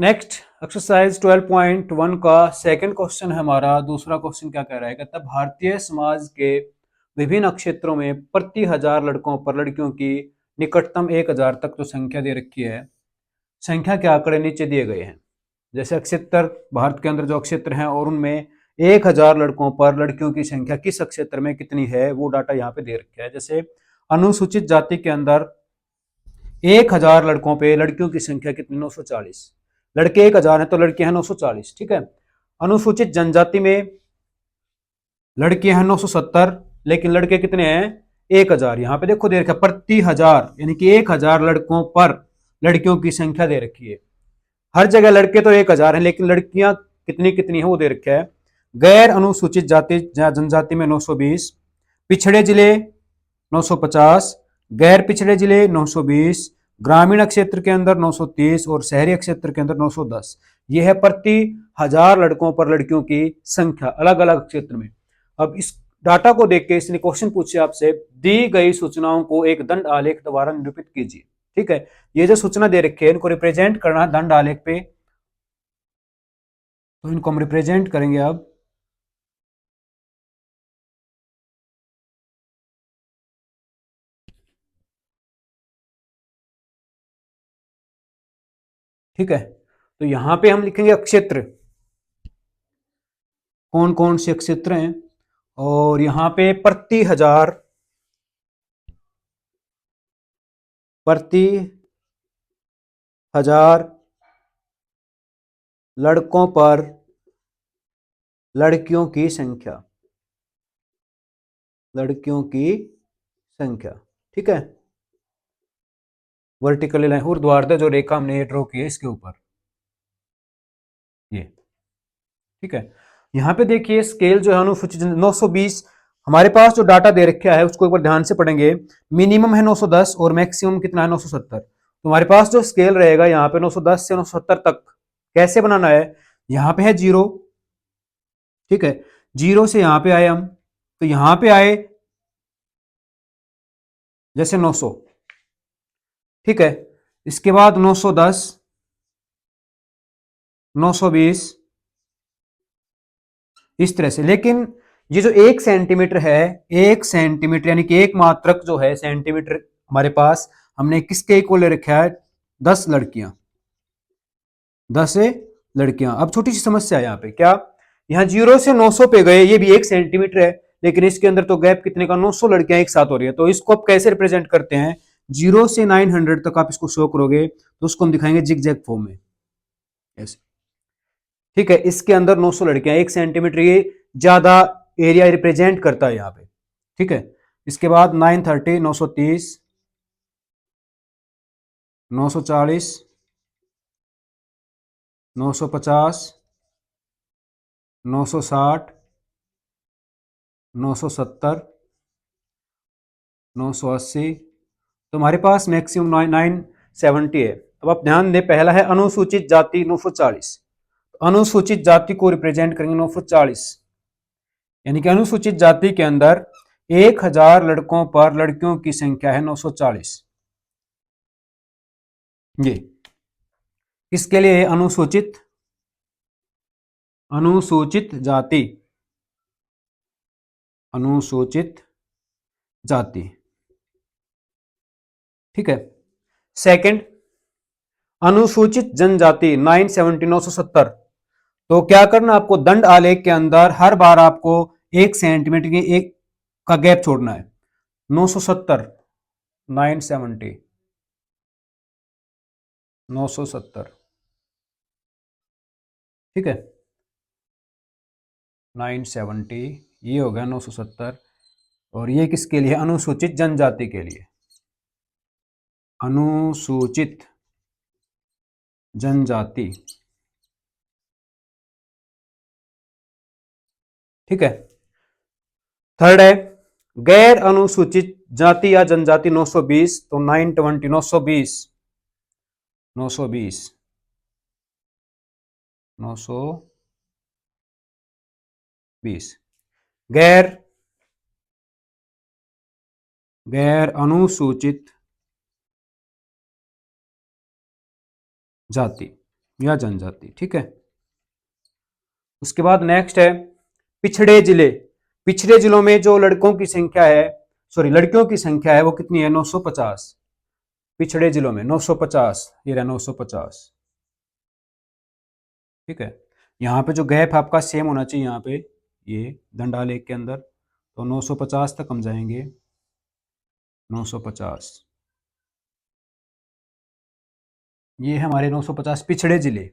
Next exercise 12.1 का second question है हमारा। दूसरा क्वेश्चन क्या कह रहा है, कहता है भारतीय समाज के विभिन्न क्षेत्रों में प्रति हजार लड़कों पर लड़कियों की निकटतम 1000 तक जो संख्या दे रखी है, संख्या के आंकड़े नीचे दिए गए हैं। जैसे क्षेत्र, भारत के अंदर जो क्षेत्र हैं और उनमें 1000 लड़कों पर लड़कियों की संख्या किस क्षेत्र में कितनी है, वो डाटा यहाँ पे दे रखा है। जैसे अनुसूचित जाति के अंदर 1000 लड़कों पे लड़कियों की संख्या कितनी, 940। लड़के 1000 है तो लड़कियां हैं 940, ठीक है। अनुसूचित जनजाति में लड़कियां हैं 970, लेकिन लड़के कितने हैं, 1000। यहाँ पे देखो दे रखा है प्रति हजार, यानी कि 1000 लड़कों पर लड़कियों की संख्या दे रखी है। हर जगह लड़के तो 1000 है, लेकिन लड़कियां कितनी कितनी है वो दे रखा है। गैर अनुसूचित जाति जनजाति में 920, पिछड़े जिले 950, गैर पिछड़े जिले 920, ग्रामीण क्षेत्र के अंदर 930 और शहरी क्षेत्र के अंदर 910। यह है प्रति हजार लड़कों पर लड़कियों की संख्या अलग अलग क्षेत्र में। अब इस डाटा को देख के इसने क्वेश्चन पूछे आपसे, दी गई सूचनाओं को एक दंड आलेख द्वारा निरूपित कीजिए। ठीक है, ये जो सूचना दे रखी है इनको रिप्रेजेंट करना है दंड आलेख पे, तो इनको हम रिप्रेजेंट करेंगे अब। ठीक है, तो यहां पे हम लिखेंगे क्षेत्र, कौन कौन से क्षेत्र हैं, और यहां पे प्रति हजार लड़कों पर लड़कियों की संख्या, लड़कियों की संख्या। ठीक है, वर्टिकल लाइन ऊर्ध्वाधर जो रेखा हमने ड्रॉ की है इसके ऊपर ये। ठीक है, यहां पे देखिए स्केल जो है अनुसूचित 920, हमारे पास जो डाटा दे रखा है उसको एक बार ध्यान से पढ़ेंगे। मिनिमम है 910 और मैक्सिमम कितना है 970। तो हमारे पास जो स्केल रहेगा यहाँ पे 910 से 970 तक कैसे बनाना है, यहाँ पे है 0। ठीक है, 0 से यहाँ पे आए हम, तो यहाँ पे आए जैसे 900। ठीक है, इसके बाद 910, 920 इस तरह से। लेकिन ये जो 1 सेंटीमीटर है, 1 सेंटीमीटर यानी कि एक मात्रक जो है सेंटीमीटर हमारे पास, हमने किसके इक्वल ले रखा है, 10 लड़कियां, 10 लड़कियां। अब छोटी सी समस्या है यहाँ पे, क्या, यहाँ 0 से 900 पे गए, ये भी 1 सेंटीमीटर है, लेकिन इसके अंदर तो गैप कितने का, 900 लड़कियां एक साथ हो रही है। तो इसको आप कैसे रिप्रेजेंट करते हैं, 0 से 900 तक आप इसको शो करोगे तो उसको हम दिखाएंगे जिग जैग फॉर्म में ऐसे। ठीक है, इसके अंदर 900 लड़कियां, 1 सेंटीमीटर, ये ज्यादा एरिया रिप्रेजेंट करता है यहाँ पे। ठीक है, इसके बाद 930, 930, 940, 950, 960, 970, 980। तो हमारे पास मैक्सिमम 970 है। अब आप ध्यान दें, पहला है अनुसूचित जाति 940, अनुसूचित जाति को रिप्रेजेंट करेंगे 940, यानी कि अनुसूचित जाति के अंदर 1000 लड़कों पर लड़कियों की संख्या है 940। ये किसके लिए, अनुसूचित, अनुसूचित जाति, अनुसूचित जाति। ठीक है, सेकंड अनुसूचित जनजाति 970, 970। तो क्या करना आपको, दंड आलेख के अंदर हर बार आपको 1 सेंटीमीटर की एक का गैप छोड़ना है। 970, 970, 970। ठीक है, 970, ये हो गया 970, और ये किसके लिए, अनुसूचित जनजाति के लिए, अनुसूचित जनजाति। ठीक है, थर्ड है गैर अनुसूचित जाति या जनजाति 920, तो 920, 920, 920, 920। गैर गैर अनुसूचित जाति या जनजाति। ठीक है, उसके बाद नेक्स्ट है पिछड़े जिले। पिछड़े जिलों में जो लड़कों की संख्या है, सॉरी लड़कियों की संख्या है वो कितनी है? 950। पिछड़े जिलों में 950, ये रहा 950। ठीक है, यहाँ पे जो गैप आपका सेम होना चाहिए, यहाँ पे ये दंडालेख के अंदर, तो 950 तक हम जाएंगे। 950, ये हमारे 950 पिछड़े जिले,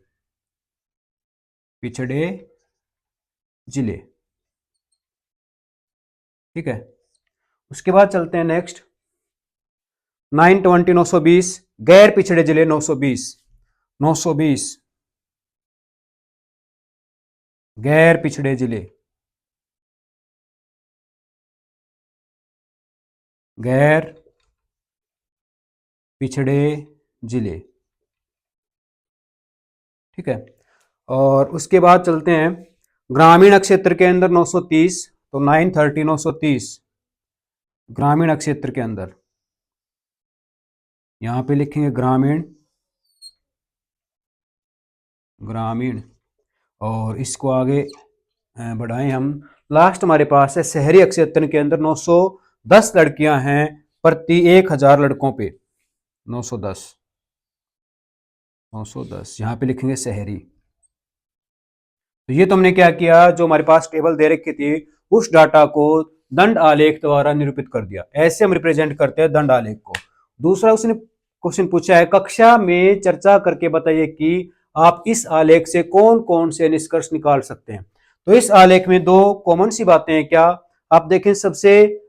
पिछड़े जिले। ठीक है, उसके बाद चलते हैं नेक्स्ट 920, 920 गैर पिछड़े जिले 920, 920 गैर पिछड़े जिले, गैर पिछड़े जिले। ठीक है, और उसके बाद चलते हैं ग्रामीण क्षेत्र के अंदर 930, तो 930, 930 ग्रामीण क्षेत्र के अंदर, यहां पे लिखेंगे ग्रामीण, ग्रामीण, और इसको आगे बढ़ाएं हम। लास्ट हमारे पास है शहरी क्षेत्र के अंदर 910 लड़कियां हैं प्रति 1000 लड़कों पे, 910, 910 यहां पे लिखेंगे शहरी। तो ये तुमने क्या किया, जो हमारे पास टेबल दे रखी थी उस डाटा को दंड आलेख द्वारा निरूपित कर दिया। ऐसे हम रिप्रेजेंट करते हैं दंड आलेख को। दूसरा उसने क्वेश्चन पूछा है कक्षा में चर्चा करके बताइए कि आप इस आलेख से कौन कौन से निष्कर्ष निकाल सकते हैं। तो इस आलेख में दो कॉमन सी बातें हैं। क्या आप देखें, सबसे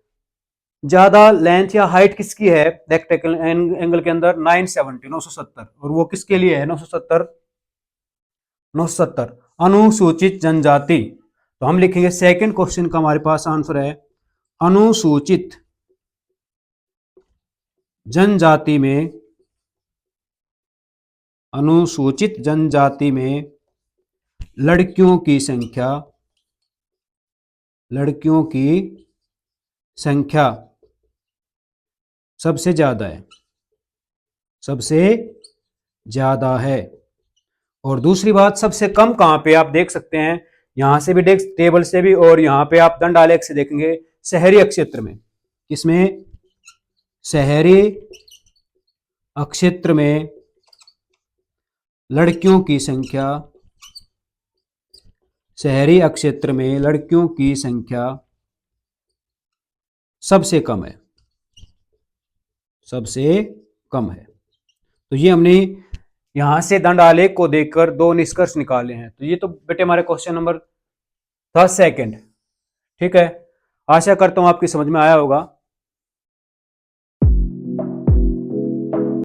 ज्यादा लेंथ या हाइट किसकी है रेक्टेंगल एंगल के अंदर? 970, 970, और वो किसके लिए है 970? 970 अनुसूचित जनजाति। तो हम लिखेंगे सेकंड क्वेश्चन का हमारे पास आंसर है अनुसूचित जनजाति में, अनुसूचित जनजाति में लड़कियों की संख्या, लड़कियों की संख्या सबसे ज्यादा है, सबसे ज्यादा है। और दूसरी बात, सबसे कम कहां पे? आप देख सकते हैं यहां से भी देख, टेबल से भी, और यहां पे आप दंड आलेख से देखेंगे शहरी क्षेत्र में। किसमें? शहरी क्षेत्र में लड़कियों की संख्या, शहरी क्षेत्र में लड़कियों की संख्या सबसे कम है, सबसे कम है। तो ये हमने यहां से दंड आलेख को देखकर दो निष्कर्ष निकाले हैं। तो ये तो बेटे हमारे क्वेश्चन नंबर था सेकंड। ठीक है, आशा करता हूं आपकी समझ में आया होगा।